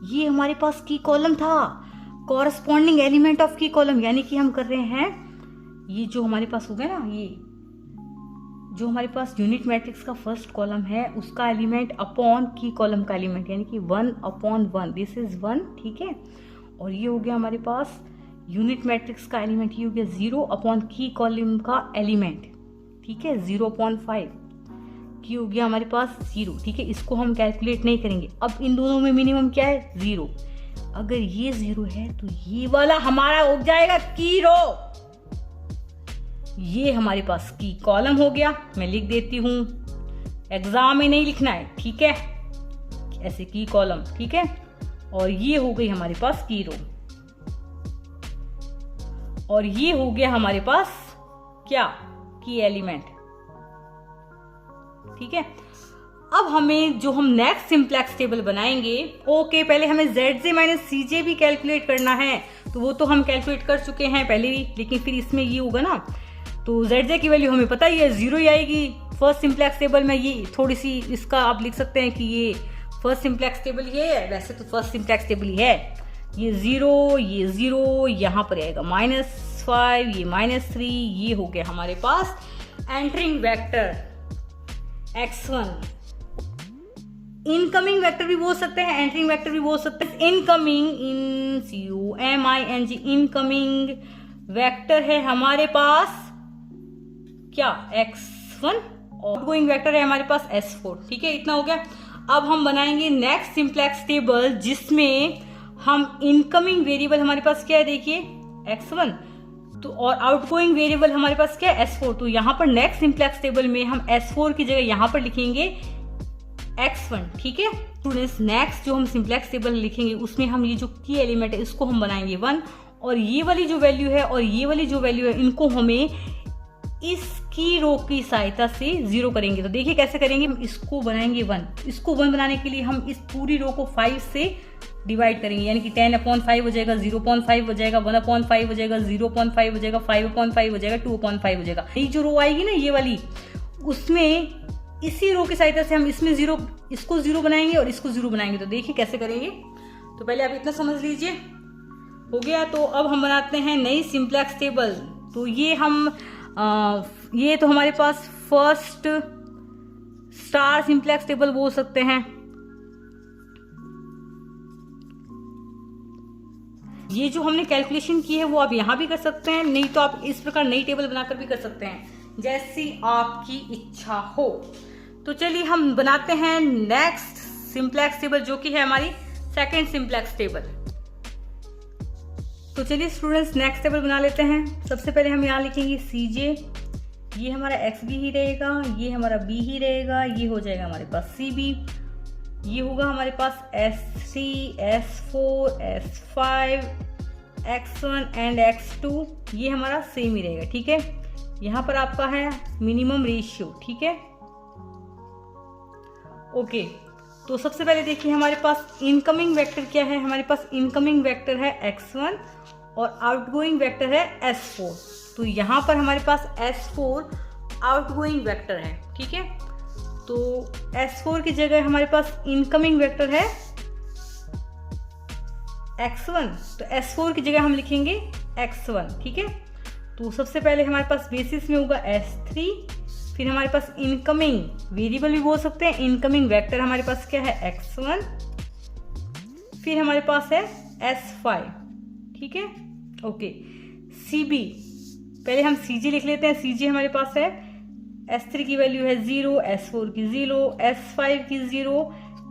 ये हमारे पास की कॉलम था। Corresponding element of key column यानी कि हम कर रहे हैं ये जो हमारे पास हो गया ना, ये जो हमारे पास यूनिट मैट्रिक्स का फर्स्ट कॉलम है उसका एलिमेंट अपॉन की कॉलम का एलिमेंट, यानी कि 1/1, दिस इज 1, ठीक है। और ये हो गया हमारे पास यूनिट मैट्रिक्स का एलिमेंट, ये हो गया 0 अपॉन की कॉलम का एलिमेंट, ठीक है, 0/5 की हो गया हमारे पास 0, ठीक है। इसको हम कैलकुलेट नहीं करेंगे। अब इन दोनों में मिनिमम क्या है 0, अगर ये 0 है तो ये वाला हमारा हो जाएगा की रो, ये हमारे पास की कॉलम हो गया। मैं लिख देती हूं, एग्जाम में नहीं लिखना है, ठीक है, ऐसे की कॉलम, ठीक है। और ये हो गई हमारे पास की रो, और ये हो गया हमारे पास क्या की एलिमेंट, ठीक है। अब हमें जो हम नेक्स्ट सिंप्लेक्स टेबल बनाएंगे, ओके, पहले हमें ZJ माइनस CJ भी कैलकुलेट करना है, तो वो तो हम कैलकुलेट कर चुके हैं पहले ही, लेकिन फिर इसमें ये होगा ना, तो ZJ की वैल्यू हमें पता ही है 0 ही आएगी फर्स्ट सिंप्लेक्स टेबल में। ये थोड़ी सी इसका आप लिख सकते हैं कि ये फर्स्ट सिंप्लेक्स टेबल ये है, वैसे तो फर्स्ट सिंप्लेक्स टेबल ही है। ये 0 यहाँ पर आएगा -5, ये -3, ये हो गया हमारे पास entering vector x1। Incoming vector भी बोल सकते हैं, एंटरिंग वेक्टर भी बोल सकते हैं। इनकमिंग, इन COMING, इनकमिंग वेक्टर है हमारे पास क्या x1 और आउटगोइंग वेक्टर है हमारे पास S4, ठीक है। इतना हो गया। अब हम बनाएंगे नेक्स्ट सिंप्लेक्स टेबल जिसमें हम इनकमिंग वेरिएबल हमारे पास क्या है, देखिए x1, तो और आउटगोइंग वेरिएबल हमारे पास क्या है S4। तो यहाँ पर नेक्स्ट सिंप्लेक्स टेबल में हम S4 की जगह यहाँ पर लिखेंगे x1, ठीक है। स्टूडेंट्स, नेक्स्ट जो हम सिंप्लेक्स टेबल लिखेंगे उसमें हम ये जो की एलिमेंट है इसको हम बनाएंगे 1, और ये वाली जो वैल्यू है और ये वाली जो वैल्यू है इनको हमें इसकी रो की सहायता से 0 करेंगे। तो देखिए कैसे करेंगे, हम इसको बनाएंगे 1, इसको 1 बनाने के लिए हम इस पूरी रो को 5 से डिवाइड करेंगे, यानी कि 10/5 हो जाएगा, 0/5 हो जाएगा, 1/5 हो जाएगा, 0/5 हो जाएगा, 5/5 हो जाएगा, 2/5 हो जाएगा। ये जो रो आएगी ना ये वाली, उसमें इसी रो की सहायता से हम इसमें 0, इसको 0 बनाएंगे और इसको 0 बनाएंगे। तो देखिए कैसे करेंगे, तो पहले आप इतना समझ लीजिए, हो गया। तो अब हम बनाते हैं नई सिंप्लेक्स टेबल। तो ये हम ये तो हमारे पास फर्स्ट स्टार सिंप्लेक्स टेबल बोल सकते हैं। ये जो हमने कैलकुलेशन की है वो आप यहां भी कर सकते हैं, नहीं तो आप इस प्रकार नई टेबल बनाकर भी कर सकते हैं, जैसी आपकी इच्छा हो। तो चलिए हम बनाते हैं नेक्स्ट सिंप्लेक्स टेबल जो कि है हमारी सेकंड सिंप्लेक्स टेबल। तो चलिए स्टूडेंट्स नेक्स्ट टेबल बना लेते हैं। सबसे पहले हम यहाँ लिखेंगे CJ, ये हमारा XB ही रहेगा, ये हमारा B ही रहेगा, ये हो जाएगा हमारे पास CB, ये होगा हमारे पास S3, S4, S5, X1 and X2, ये हमारा सेम ही रहेगा, ठीक है। यहाँ पर आपका है मिनिमम रेशियो, ठीक है, ओके। तो सबसे पहले देखिए हमारे पास इनकमिंग वेक्टर क्या है, हमारे पास इनकमिंग वेक्टर है x1 और आउटगोइंग वेक्टर है S4। तो यहाँ पर हमारे पास S4 आउटगोइंग वेक्टर है, ठीक है। तो S4 की जगह हमारे पास इनकमिंग वेक्टर है x1, तो S4 की जगह हम लिखेंगे x1, ठीक है। तो सबसे पहले हमारे पास बेसिस में होगा S3, फिर हमारे पास इनकमिंग वेरिएबल भी बोल सकते हैं, इनकमिंग वेक्टर हमारे पास क्या है x1, फिर हमारे पास है S5, ठीक है, ओके। CB, पहले हम CJ लिख लेते हैं। CJ हमारे पास है S3 की वैल्यू है 0, S4 की 0, S5 की 0,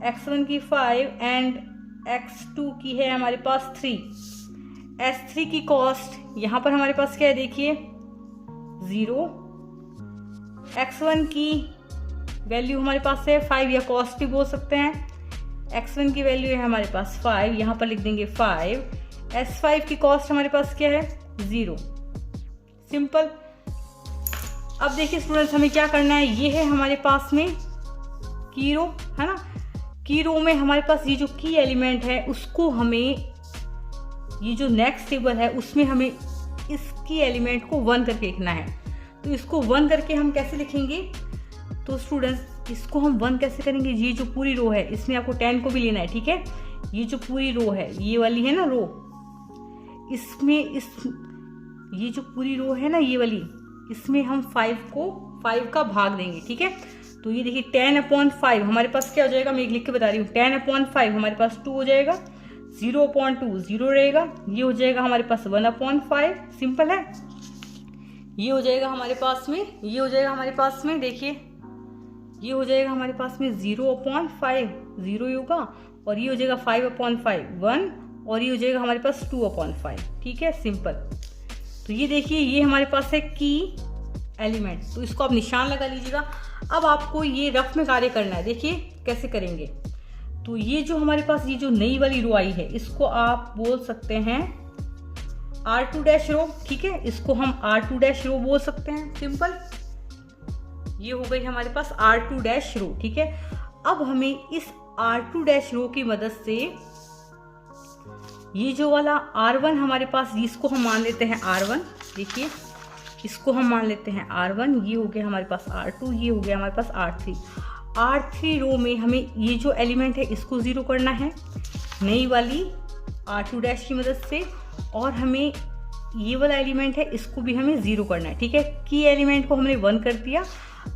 X1 की 5 एंड X2 की है हमारे पास 3। S3 की कॉस्ट यहाँ पर हमारे पास क्या है, देखिए 0, X1 की वैल्यू हमारे पास है 5 या कॉस्ट भी बोल सकते हैं, x1 की वैल्यू है हमारे पास 5, यहाँ पर लिख देंगे 5। S5 की कॉस्ट हमारे पास क्या है 0। सिंपल। अब देखिए स्टूडेंट्स हमें क्या करना है, ये है हमारे पास में की रो, है ना। की रो में हमारे पास ये जो की एलिमेंट है उसको हमें, ये जो नेक्स्ट टेबल है उसमें हमें इस की एलिमेंट को 1 करके लिखना है। तो इसको 1 करके हम कैसे लिखेंगे, तो स्टूडेंट्स इसको हम 1 कैसे करेंगे, ये जो पूरी रो है इसमें आपको 10 को भी लेना है, ठीक है। ये जो पूरी रो है, ये वाली है ना रो, इसमें ये जो पूरी रो है ना ये वाली, इसमें हम 5 का भाग देंगे, ठीक है। तो ये देखिए 10/5 हमारे पास क्या हो जाएगा, मैं लिख के बता रही हूँ, 10/5 हमारे पास 2 हो जाएगा, 0/2 0 रहेगा, ये हो जाएगा हमारे पास 1/5। सिंपल है। ये हो जाएगा हमारे पास में, ये हो जाएगा हमारे पास में, देखिए ये हो जाएगा हमारे पास में 0/5 0 होगा, और ये हो जाएगा 5/5 1, और ये हो जाएगा हमारे पास 2/5, ठीक है। सिंपल। तो ये देखिए ये हमारे पास है की एलिमेंट, तो इसको आप निशान लगा लीजिएगा। अब आपको ये रफ में कार्य करना है, देखिए कैसे करेंगे। तो ये जो हमारे पास ये जो नई वाली रो आई है इसको आप बोल सकते हैं R2 रो, ठीक है। इसको हम R2 रो बोल सकते हैं। सिंपल। ये हो गई हमारे पास R2 रो, ठीक है। अब हमें इस R2 रो की मदद से ये जो वाला R1 हमारे पास, इसको हम मान लेते हैं R1, देखिए इसको हम मान लेते हैं R1, ये हो गया हमारे पास R2, ये हो गया हमारे पास R3। R3 रो में हमें ये जो एलिमेंट है इसको 0 करना है नई वाली R2 की मदद से, और हमें ये वाला एलिमेंट है इसको भी हमें 0 करना है, ठीक है। की एलिमेंट को हमने 1 कर दिया।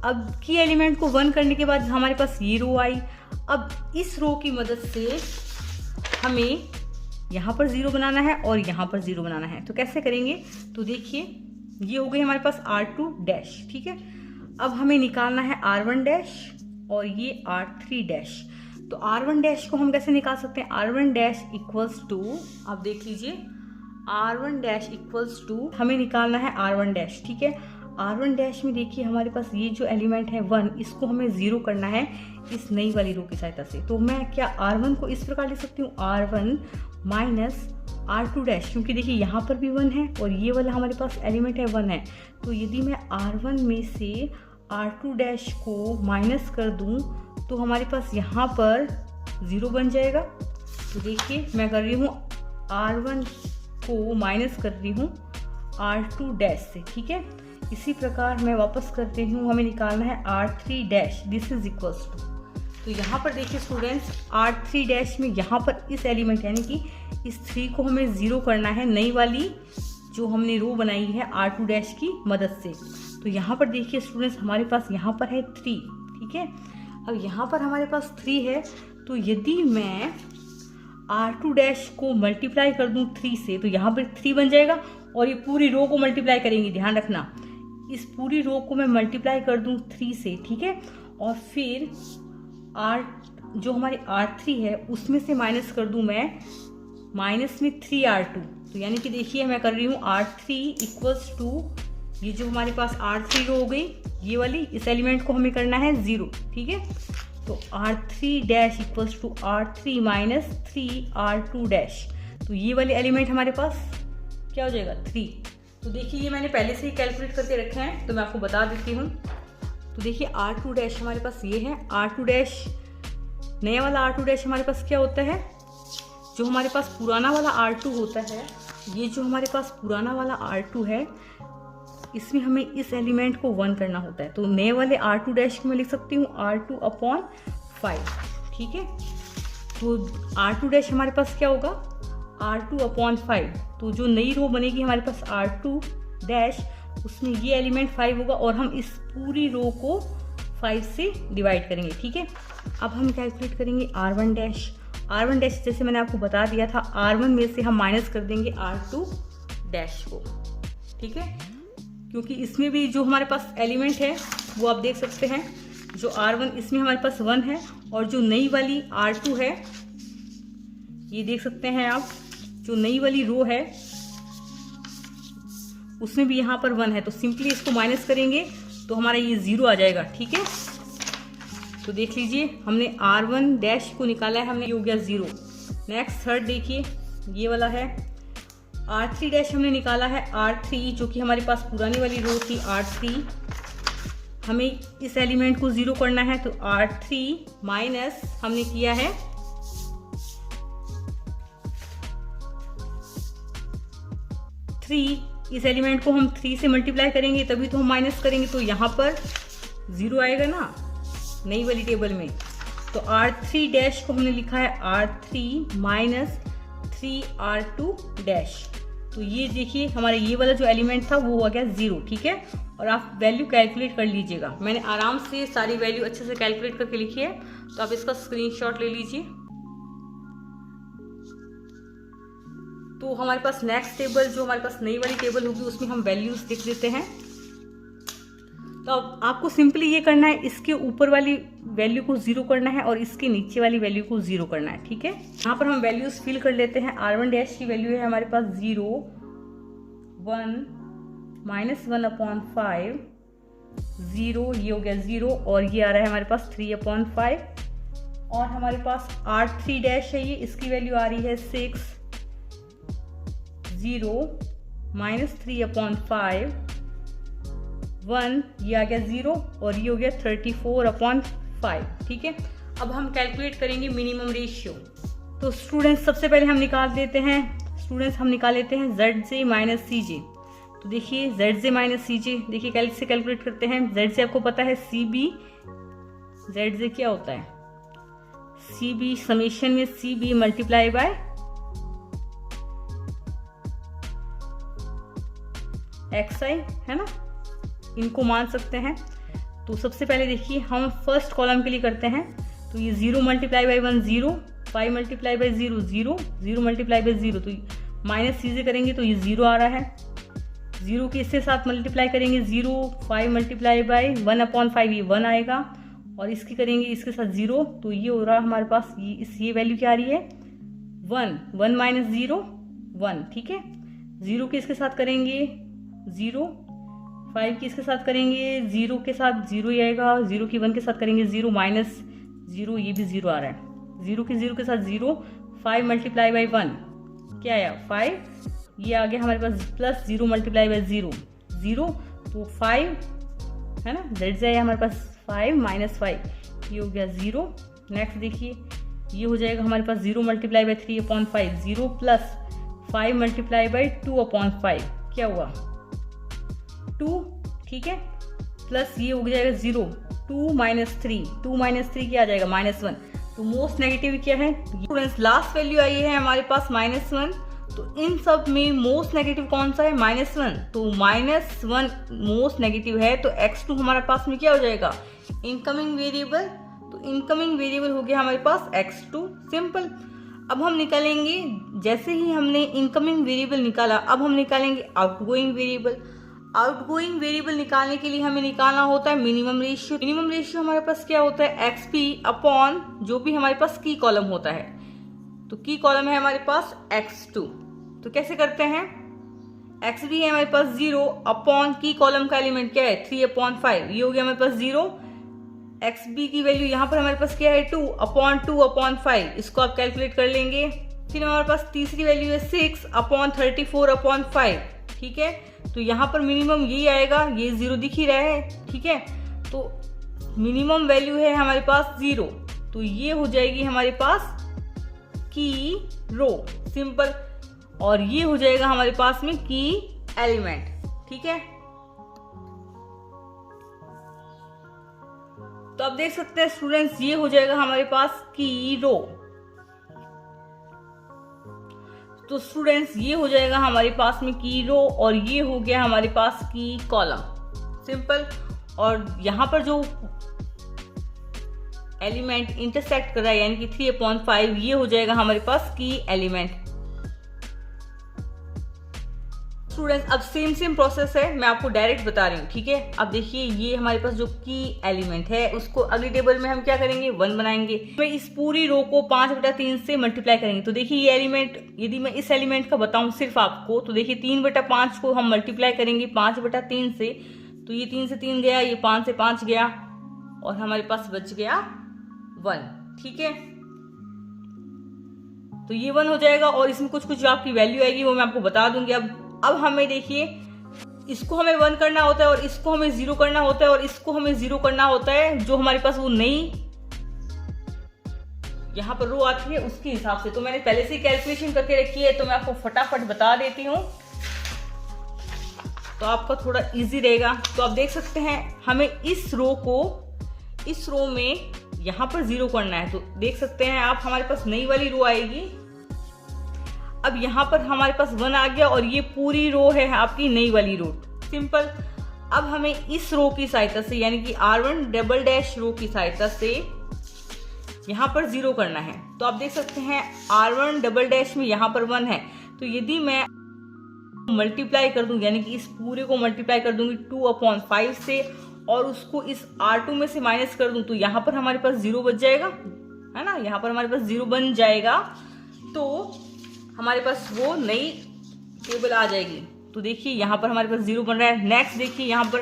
अब की एलिमेंट को 1 करने के बाद हमारे पास ये रो आई। अब इस रो की मदद से हमें यहाँ पर 0 बनाना है और यहाँ पर 0 बनाना है। तो कैसे करेंगे, तो देखिए ये हो गई हमारे पास R2, ठीक है। अब हमें निकालना है R1 और ये R3। तो R1 को हम कैसे निकाल सकते हैं, R1 इक्वल्स टू, आप देख लीजिए R1 इक्वल्स टू, हमें निकालना है R1, ठीक है। R1 में देखिए हमारे पास ये जो एलिमेंट है 1, इसको हमें 0 करना है इस नई वाली रो की सहायता से। तो मैं क्या R1 को इस प्रकार लिख सकती हूँ, R1 माइनस R2, क्योंकि देखिए यहाँ पर भी 1 है और ये वाला हमारे पास एलिमेंट है 1 है। तो यदि मैं R1 में से R2 को माइनस कर दूँ तो हमारे पास यहाँ पर 0 बन जाएगा। तो देखिए मैं कर रही हूँ R1 को माइनस कर रही हूँ R2 से, ठीक है। इसी प्रकार मैं वापस करती हूँ, हमें निकालना है R3, this is equals to. तो यहाँ पर देखिए स्टूडेंट्स R3 में यहाँ पर इस एलिमेंट यानी कि इस 3 को हमें 0 करना है नई वाली जो हमने रो बनाई है R2 की मदद से। तो यहाँ पर देखिए स्टूडेंट्स हमारे पास यहाँ पर है 3, ठीक है। अब यहाँ पर हमारे पास 3 है, तो यदि मैं R2 को मल्टीप्लाई कर दूँ 3 से तो यहाँ पर 3 बन जाएगा, और ये पूरी रो को मल्टीप्लाई करेंगे, ध्यान रखना इस पूरी रो को मैं मल्टीप्लाई कर दूँ 3 से, ठीक है। और फिर जो हमारे R3 है उसमें से माइनस कर दूँ मैं माइनस में 3R2। तो यानी कि देखिए मैं कर रही हूँ R3 इक्वल्स टू, ये जो हमारे पास R3 रो हो गई ये वाली, इस एलिमेंट को हमें करना है 0, ठीक है। तो R3 equals to R3 minus 3R2। तो ये वाले एलिमेंट हमारे पास क्या हो जाएगा 3। तो देखिए ये मैंने पहले से ही कैलकुलेट करके रखे हैं, तो मैं आपको बता देती हूँ। तो देखिए R2 हमारे पास ये है, R2 नया वाला R2 हमारे पास क्या होता है, जो हमारे पास पुराना वाला R2 होता है, ये जो हमारे पास पुराना वाला R2 है इसमें हमें इस एलिमेंट को 1 करना होता है। तो नए वाले R2 को मैं लिख सकती हूँ R2/5, ठीक है। तो R2 हमारे पास क्या होगा R2/5। तो जो नई रो बनेगी हमारे पास R2 उसमें ये एलिमेंट 5 होगा, और हम इस पूरी रो को 5 से डिवाइड करेंगे, ठीक है। अब हम कैलकुलेट करेंगे R1 जैसे मैंने आपको बता दिया था, R1 में से हम माइनस कर देंगे R2 को, ठीक है। क्योंकि इसमें भी जो हमारे पास एलिमेंट है वो आप देख सकते हैं, जो R1 इसमें हमारे पास 1 है, और जो नई वाली R2 है ये देख सकते हैं आप, जो नई वाली रो है उसमें भी यहाँ पर 1 है। तो सिंपली इसको माइनस करेंगे तो हमारा ये 0 आ जाएगा, ठीक है। तो देख लीजिए हमने R1 डैश को निकाला है हमने, ये हो गया 0। नेक्स्ट थर्ड देखिए ये वाला है R3 डैश हमने निकाला है R3, जो कि हमारे पास पुरानी वाली रो थी R3। हमें इस एलिमेंट को 0 करना है, तो R3 माइनस हमने किया है 3। इस एलिमेंट को हम 3 से मल्टीप्लाई करेंगे तभी तो हम माइनस करेंगे, तो यहाँ पर 0 आएगा ना नई वाली टेबल में। तो R3 डैश को हमने लिखा है R3 माइनस 3R2 डैश। तो ये देखिए हमारा ये वाला जो एलिमेंट था वो हो गया 0, ठीक है। और आप वैल्यू कैलकुलेट कर लीजिएगा, मैंने आराम से सारी वैल्यू अच्छे से कैलकुलेट करके लिखी है, तो आप इसका स्क्रीनशॉट ले लीजिए। तो हमारे पास नेक्स्ट टेबल जो हमारे पास नई वाली टेबल होगी उसमें हम वैल्यूज लिख देते हैं। तो अब आपको सिंपली ये करना है, इसके ऊपर वाली वैल्यू को 0 करना है और इसके नीचे वाली वैल्यू को 0 करना है, ठीक है। यहाँ पर हम वैल्यूज फिल कर लेते हैं। R1 डैश की वैल्यू है हमारे पास 0, 1 माइनस 1/5, 0 ये हो गया 0 और ये आ रहा है हमारे पास 3/5। और हमारे पास R3 डैश है, ये इसकी वैल्यू आ रही है 6, 0 माइनस 3/5, 1 ये आ गया 0 और ये हो गया 34/5, ठीक है। अब हम कैलकुलेट करेंगे मिनिमम रेशियो। तो स्टूडेंट्स सबसे पहले हम निकाल लेते हैं ZJ माइनस CJ। तो देखिए ZJ माइनस CJ, देखिए कैसे कैलकुलेट करते हैं। ZJ आपको पता है CB, ZJ क्या होता है CB समेशन में CB मल्टीप्लाई बाय XI, है ना, इनको मान सकते हैं। तो सबसे पहले देखिए हम फर्स्ट कॉलम के लिए करते हैं, तो ये 0 multiply by 1 0, 5 multiply by 0 0, 0 multiply by 0, तो माइनस चीज़ें करेंगे तो ये 0 आ रहा है। 0 के इसके साथ मल्टीप्लाई करेंगे 0, 5 मल्टीप्लाई बाई 1/5 ये 1 आएगा, और इसकी करेंगे इसके साथ 0, तो ये हो रहा है हमारे पास ये वैल्यू क्या आ रही है 1 माइनस 0 1, ठीक है। 0 के इसके साथ करेंगे 0, 5 की इसके साथ करेंगे 0 के साथ 0 ही आएगा, 0 की 1 के साथ करेंगे 0 माइनस 0, ये भी 0 आ रहा है। 0 की 0 के साथ 0, 5 मल्टीप्लाई बाई 1 क्या आया 5, ये आ गया हमारे पास प्लस 0 मल्टीप्लाई बाई 0 0, तो 5 है ना, Z आया हमारे पास 5 माइनस 5 ये हो गया 0। नेक्स्ट देखिए ये हो जाएगा हमारे पास 0 multiply by 3/5, 0 plus 5 multiply by 2/5 क्या हुआ 2, ठीक है, प्लस ये हो जाएगा 0, 2 माइनस 3 क्या आ जाएगा -1। तो मोस्ट नेगेटिव क्या है स्टूडेंट्स, लास्ट वैल्यू आई है हमारे पास -1, तो इन सब में मोस्ट नेगेटिव कौन सा है -1, तो -1 मोस्ट नेगेटिव है, तो x2 हमारे पास में क्या हो जाएगा इनकमिंग वेरिएबल, तो इनकमिंग वेरिएबल हो गया हमारे पास x2, सिंपल। अब हम निकालेंगे, जैसे ही हमने इनकमिंग वेरिएबल निकाला अब हम निकालेंगे आउटगोइंग वेरिएबल। आउटगोइंग वेरिएबल निकालने के लिए हमें निकालना होता है मिनिमम रेशियो। मिनिमम रेशियो हमारे पास क्या होता है XP अपॉन जो भी हमारे पास की कॉलम होता है, तो की कॉलम है हमारे पास x2, तो कैसे करते हैं XB है हमारे पास 0 अपॉन की कॉलम का एलिमेंट क्या है 3/5, ये हो गया हमारे पास 0। XB की वैल्यू यहाँ पर हमारे पास क्या है 2/5, इसको आप कैलकुलेट कर लेंगे। फिर हमारे पास तीसरी वैल्यू है 6/34/5, ठीक है, तो यहाँ पर मिनिमम यही आएगा, ये 0 दिख ही रहा है, ठीक है, तो मिनिमम वैल्यू है हमारे पास 0, तो ये हो जाएगी हमारे पास की रो, सिंपल, और ये हो जाएगा हमारे पास में की एलिमेंट, ठीक है। तो आप देख सकते हैं स्टूडेंट्स ये हो जाएगा हमारे पास की रो, तो स्टूडेंट्स ये हो जाएगा हमारे पास में की रो और ये हो गया हमारे पास की कॉलम, सिंपल। और यहाँ पर जो एलिमेंट इंटरसेक्ट कर रहा है यानी कि 3/5 ये हो जाएगा हमारे पास की एलिमेंट। स्टूडेंट्स अब सेम प्रोसेस है, मैं आपको डायरेक्ट बता रही हूँ, ठीक है। अब देखिए ये हमारे पास जो की एलिमेंट है उसको अगली टेबल में हम क्या करेंगे 1 बनाएंगे, तो इस पूरी रो को 5/3 से मल्टीप्लाई करेंगे। तो देखिए ये एलिमेंट, यदि मैं इस एलिमेंट का बताऊं सिर्फ आपको, तो देखिए 3/5 को हम मल्टीप्लाई करेंगे 5/3 से, तो ये 3 से 3 गया, ये 5 से 5 गया, और हमारे पास बच गया 1। ठीक है, तो ये 1 हो जाएगा और इसमें कुछ कुछ जो आपकी वैल्यू आएगी वो मैं आपको बता दूंगी। अब हमें देखिए, इसको हमें 1 करना होता है और इसको हमें 0 करना होता है और इसको हमें 0 करना होता है। जो हमारे पास वो नई यहाँ पर रो आती है उसके हिसाब से, तो मैंने पहले से कैलकुलेशन करके रखी है, तो मैं आपको फटाफट बता देती हूँ तो आपका थोड़ा इजी रहेगा। तो आप देख सकते हैं हमें इस रो में यहाँ पर 0 करना है, तो देख सकते हैं आप हमारे पास नई वाली रो आएगी। अब यहाँ पर हमारे पास 1 आ गया और ये पूरी रो है आपकी नई वाली रो। सिंपल। अब हमें इस रो की सहायता से यानी कि R1 रो की सहायता से यहाँ पर 0 करना है। तो आप देख सकते हैं R1 में यहाँ पर 1 है, तो यदि मैं मल्टीप्लाई कर दूं यानी कि इस पूरे को मल्टीप्लाई कर दूंगी 2/5 से और उसको इस R2 में से माइनस कर दूं तो यहाँ पर हमारे पास 0 बच जाएगा, है ना। यहाँ पर हमारे पास 0 बन जाएगा तो हमारे पास वो नई टेबल आ जाएगी। तो देखिए यहाँ पर हमारे पास 0 बन रहा है। नेक्स्ट देखिए यहाँ पर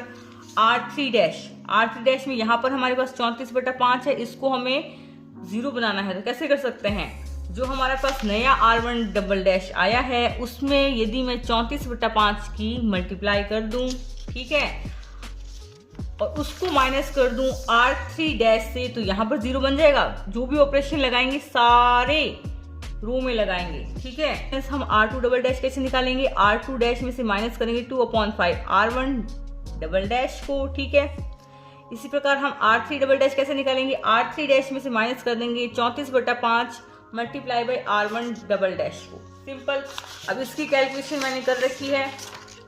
R3 में यहाँ पर हमारे पास 34/5 है, इसको हमें 0 बनाना है। तो कैसे कर सकते हैं, जो हमारे पास नया R1 आया है उसमें यदि मैं 34/5 की मल्टीप्लाई कर दूं, ठीक है, और उसको माइनस कर दूं R3 से, तो यहाँ पर 0 बन जाएगा। जो भी ऑपरेशन लगाएंगे सारे रो में लगाएंगे, ठीक है। हम R2 कैसे निकालेंगे, R2 में से माइनस करेंगे 2/5 R1 को, ठीक है। इसी प्रकार हम R3 कैसे निकालेंगे, R3 में से माइनस कर देंगे 34/5 मल्टीप्लाई बाई R1 को। सिंपल। अब इसकी कैलकुलेशन मैंने कर रखी है,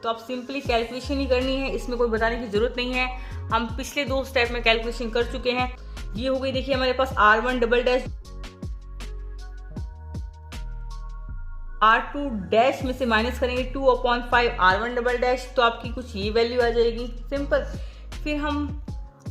तो आप सिंपली कैलकुलेशन ही करनी है, इसमें कोई बताने की जरूरत नहीं है। हम पिछले 2 स्टेप में कैलकुलेशन कर चुके हैं। ये हो गई देखिए हमारे पास R1 R2 में से माइनस करेंगे 2/5 R1 तो आपकी कुछ ये वैल्यू आ जाएगी। सिंपल। फिर हम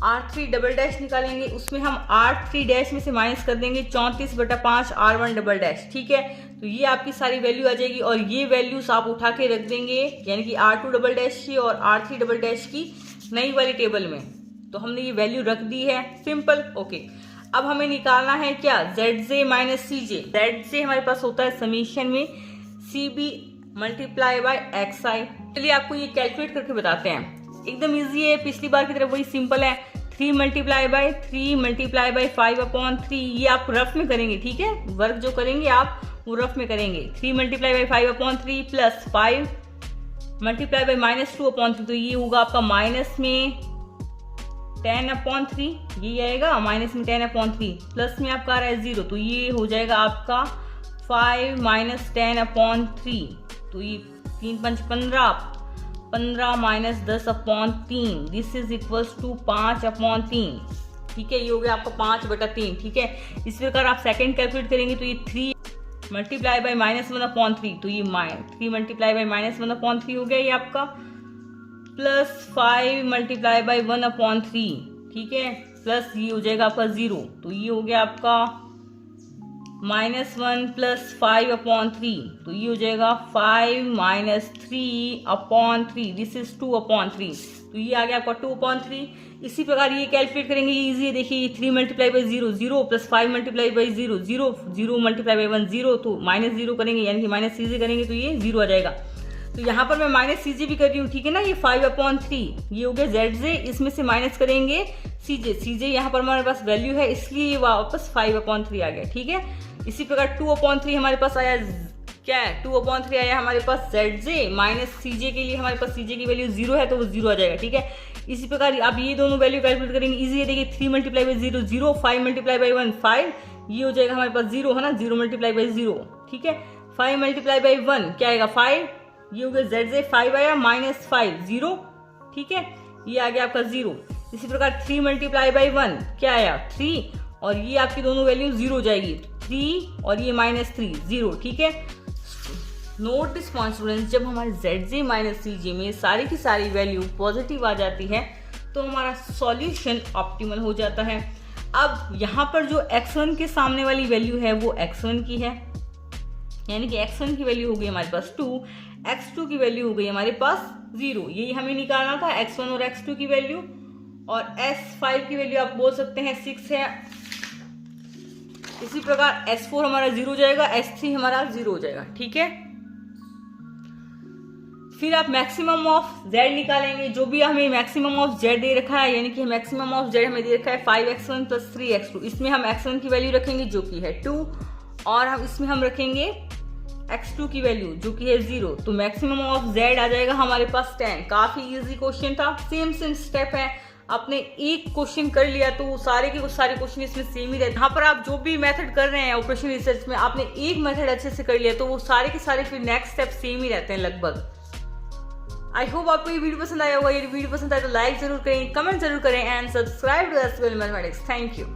R3 निकालेंगे, उसमें हम R3 में से माइनस कर देंगे 34/5 R1 ठीक है। तो ये आपकी सारी वैल्यू आ जाएगी और ये वैल्यूज आप उठा के रख देंगे यानी कि R2 की और R3 की नई वाली टेबल में। तो हमने ये वैल्यू रख दी है। सिंपल। ओके। अब हमें निकालना है क्या, ZJ माइनस CJ। ZJ हमारे पास होता है समीशन में CB मल्टीप्लाई बाय XI। चलिए आपको ये कैलकुलेट करके बताते हैं, एकदम इजी है, पिछली बार की तरह वही सिंपल है। 3 मल्टीप्लाई बाय 5/3 ये आप रफ में करेंगे, ठीक है। वर्क जो करेंगे आप वो रफ में करेंगे। 3 multiply by 5/3 plus 5 multiply by -2/3, तो ये होगा आपका माइनस में 10/3, ये आएगा माइनस में 10/3, प्लस में आपका आ रहा है 0, तो ये हो जाएगा आपका 5 - 10/3, तो ये 3×5 = 15 - 10/3, दिस इज इक्वल्स टू 5/3, ठीक है। ये हो गया आपका 5/3, ठीक है। इस प्रकार आप सेकंड कैलकुलेट करेंगे तो ये 3 मल्टीप्लाई बाय -1/3, तो ये 3 मल्टीप्लाई बाय -1/3 हो गया ये आपका, प्लस 5 मल्टीप्लाई बाय 1/3, ठीक है, प्लस ये हो जाएगा आपका 0, तो ये हो गया आपका -1 प्लस 5/3, तो ये हो जाएगा 5 - 3/3, दिस इज 2/3, तो ये आ गया आपका 2/3। इसी प्रकार ये कैलकुलेट करेंगे, ये इजी है। देखिए 3 multiply by 0 0 plus 5 multiply by 0 0 0 multiply by 1 0, तो -0 करेंगे यानी कि -CJ करेंगे तो ये 0 आ जाएगा। तो यहाँ पर मैं -CJ भी कर रही हूँ, ठीक है ना। ये 5/3 ये हो गया ZJ, इसमें से माइनस करेंगे CJ यहाँ पर हमारे पास वैल्यू है इसलिए ये वापस 5/3 आ गया, ठीक है। इसी प्रकार 2/3 हमारे पास आया, क्या है 2/3 आया हमारे पास ZJ माइनस CJ के लिए हमारे पास CJ की वैल्यू 0 है तो वो 0 आ जाएगा, ठीक है। इसी प्रकार आप ये दोनों वैल्यू कैलकुलेट करेंगे, इजी है। देखिए 3 मल्टीप्लाई बाई 0 0, 5 मल्टीप्लाई बाई 1 5, ये हो जाएगा हमारे पास 0, है ना। 0 मल्टीप्लाई बाई 0, ठीक है। 5 मल्टीप्लाई बाई 1 क्या आएगा 5, ये हो गया ZJ 5 आया, -5 0, ठीक है, ये आ गया आपका 0। इसी प्रकार 3 मल्टीप्लाई बाई 1 क्या आया 3, और ये आपकी दोनों वैल्यू 0 हो जाएगी, 3 और ये -3 0, ठीक है। नोट दिस पॉइंट स्टूडेंट्स, जब हमारे ZJ माइनस CJ में सारी की सारी वैल्यू पॉजिटिव आ जाती है तो हमारा सॉल्यूशन ऑप्टिमल हो जाता है। अब यहाँ पर जो x1 के सामने वाली वैल्यू है वो x1 की है, यानी कि x1 की वैल्यू हो गई हमारे पास 2, x2 की वैल्यू हो गई हमारे पास 0। यही हमें निकालना था, x1 और x2 की वैल्यू। और S5 की वैल्यू आप बोल सकते हैं 6 है। इसी प्रकार S4 हमारा 0 हो जाएगा, S3 हमारा 0 हो जाएगा। ठीक है, फिर आप मैक्सिमम ऑफ z निकालेंगे। जो भी हमें मैक्सिमम ऑफ z दे रखा है, यानी कि मैक्सिमम ऑफ z हमें दे रखा है 5x1 + 3x2। इसमें हम x1 की वैल्यू रखेंगे जो कि है 2, और हम इसमें हम रखेंगे x2 की वैल्यू जो कि है 0। तो मैक्सिमम ऑफ z आ जाएगा हमारे पास 10। काफी इजी क्वेश्चन था, सेम स्टेप है। आपने एक क्वेश्चन कर लिया तो सारे के सारे क्वेश्चन इसमें सेम ही रहते हैं। यहाँ पर आप जो भी मेथड कर रहे हैं ऑपरेशन रिसर्च में, आपने एक मेथड अच्छे से कर लिया तो वो सारे के सारे फिर नेक्स्ट स्टेप सेम ही रहते हैं लगभग। आई होप आपको ये वीडियो पसंद आया होगा। ये वीडियो पसंद आया तो लाइक जरूर करें, कमेंट जरूर करें and subscribe to SQL mathematics. Thank you.